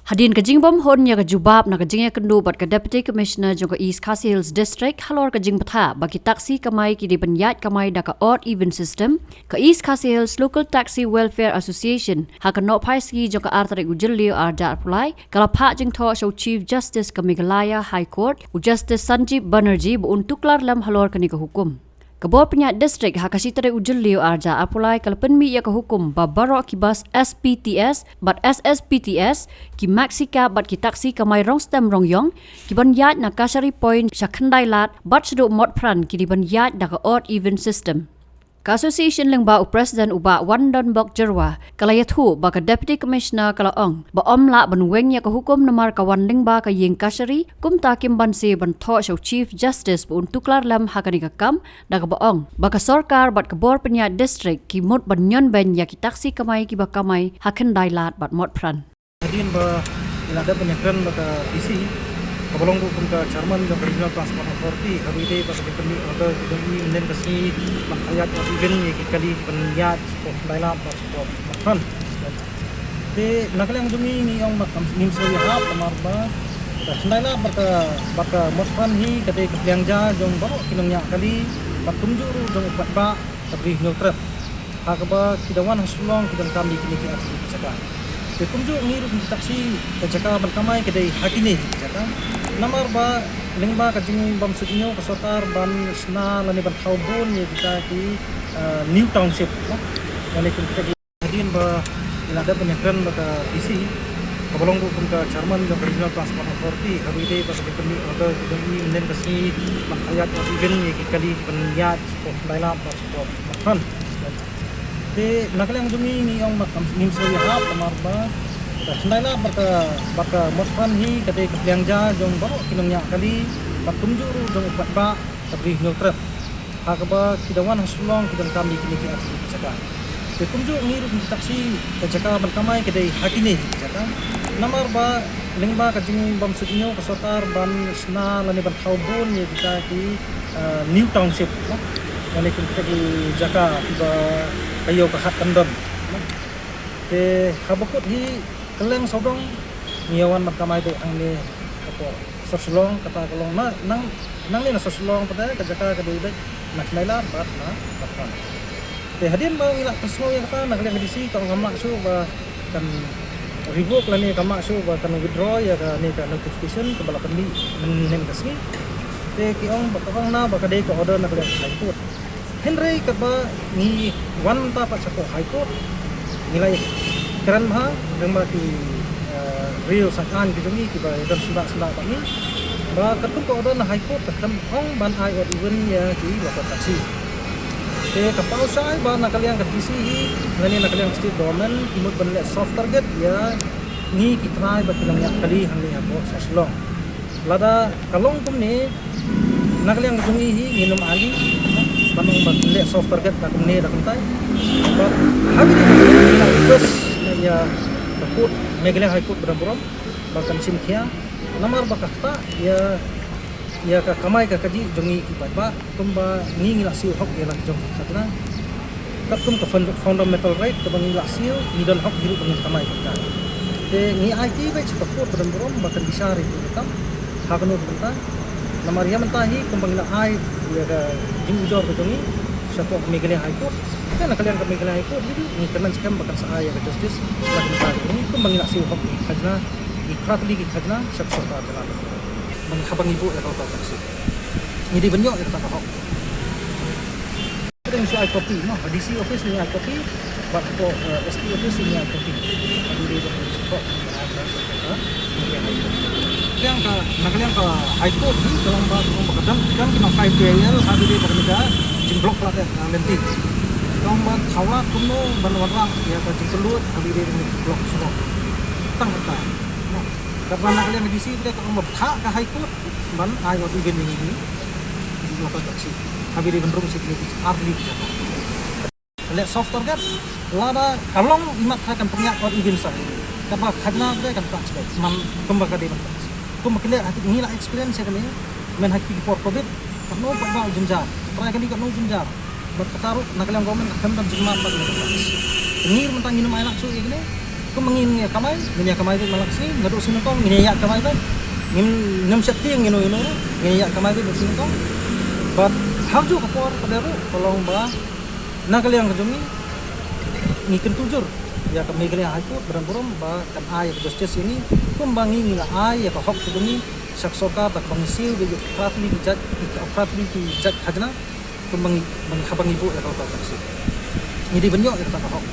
Hadin kajing bom hon ya kajubab na kajing ya kendu bat ka Deputy Commissioner jong ka East Khasi Hills District halor kajing patha bagi taksi kamai ki di penyat kamai da ka odd even system ka East Khasi Hills Local Taxi Welfare Association ha ka no pai ski jong ka artare ujilio arda apply kala pha jing tho show Chief Justice ka Meghalaya High Court u Justice Sanjeev Banerjee bu untuklar lam halor kani ka hukum Kabor penyat distrik hakasitare ujilio arja apulai kalpen mi ya ka hukum babaro ki bas SPTS bat SSPTS ki Maxika bat ki taksi kamai rong stem rong yong ki ban yat na kasari point sakhandai lat bat sedu mod pran ki di ban yat da ka odd even system Ka association leng ba u president u ba Wan Don Bok Jerwa kala yathu ba ka deputy commissioner kala ong ba omla ban weng ya ka hukum namar ka wan leng ba ka yeng kasari kum ta kim ban se ban tho show chief justice bu untuklar lam hakani ka kam da ka ba ong ba ka sarkar bat ka bor penya district ki mot ban nyon ben ya ki taksi kamai ki ba kamai hakan dai lat bat mot pran Hadin ba ilada penyakran ba ka PC Kabalong ko kung ka chairman ng Regional Transport Authority, habide pa sa kami order kami nen kasi makayat at even kikali panyat po dahil pa sa makran. De nakalang dumi ni ang nim sa hap tamarba. Dahil baka makran hi kate kaplyang ja jong baro kinangnya kali patunjuro jong ba sabri neutral. Hakaba kidawan hasulong kidang kami kini at saka. De tunjuk ngiru taksi kajaka berkamai kedai hakini saka. Namar ba lingba kajing bam sudinyo kasotar ban sna lani ban khaubun ya kita di New Township no lani kita hadin ba ilada penyakran ba ka PC kabalong ko kung ka chairman ng Regional Transport Authority habide pa sa kami order kami nen kasi makayat at even kikali panyat po dahil pa sa makran de nakalang dumi ni ang nim sa hap tamarba Sendailah baka mospan hi kate kaplyang ja jong baro kinangnya kali patunjuro jong ba sabri neutral hakaba kidawan hasulong kidang kami kini at saka tunjuk ngiru taksi kajaka berkamai kedai hakini saka namar ba lingba kajing bam sudinyo kasotar ban sna lani ban khaubun ya kita di New Township no lani kita di jaka ba ayo ka hatandon te habakut hi keleng sodong niawan magkamay do ang ni ako soslong kata kalong nang ni na soslong pada kajaka kadibet naknaila bat na patran te hadin ba ila kasno ya kata nagleng disi kang kamak su ba kan revoke lani kamak su ba kan withdraw ya ka ni ka notification ke bala pendi nen kasni te ki ong bakang na bakade ka order nagleng high court Henry ka ba ni wan ta pa sa ko high court nilai Keran maha dengan di Rio Sakan gitu ni kita dan sudah kami bah ketum ko order na high court kan ong ban ai or even ya di lokal taksi kapau sai ba nakaliang ka TC ngani nakaliang state government imut ban soft target ya ni kitrai ba tilang yak kali hang lihat bo saslong lada kalong kum ni nakaliang jungi hi nginum ali banong ban soft target ka kum ni da kuntai ba habis ni request ya takut Meghalaya High Court beram-beram bahkan simkia namar bakakta ya ka kamai ka kaji jongi ki ba tumba ni ngila siu hok ya lang jong satna katum ka fundamental right ka bang ngila siu ni dan hok hiru bang kamai ka te ni IT ba takut beram-beram bahkan bisa ri tam hakno benta namar ya mentahi kumbang ngila ai ya ka jingujor ka jongi sapok Meghalaya High Court kan kalian kami kalian ikut ni teman sekam bakal saya ke justice lagi besar ini pun mengilak si hok ni khajna ikrat lagi khajna sab serta jalan menghabang ibu ya kalau taksi ini di benyok ya kata hok kita mesti copy no DC office ni copy buat ko SP office ni copy ada di hok yang ka nakalian ka high court ni dalam bakadam kan kena 5 DL ada di bakadam jimblok plat lentik Kang ban khawla kuno ban warang ya ka jingkelut habire ni blok semua tang kata no karena nak liang di sini kita mabha ka high court ban ayo tu gen ini di lokal taksi habire ban rum sikni arli le soft target lada kalong imat kan penyak or event sa kapa khadna de kan tax man kumbaga de ban tax kumbakile hati ngila experience ya kami men haki for covid kano pa ba junjar try kali kano junjar berkataruh nakalang government akan dan jemaat pada lepas. Ngir mentang minum air laksu ini, mangin niya kamay din malak sini ngadu sini kong nginiya kamay ba ngem sakti ngino nginiya kamay din sini kong but harjo kapor kadero kalau ba nakaliang kajumi ngikin tujur ya kami kali high court berang ba kan ai justice ini kumbangi ngila ai ya hok kajumi saksoka ba kongsil bi pratli ki judge hajna kumbangi habang ibu ya kalau taksi ini banyak ya kata hok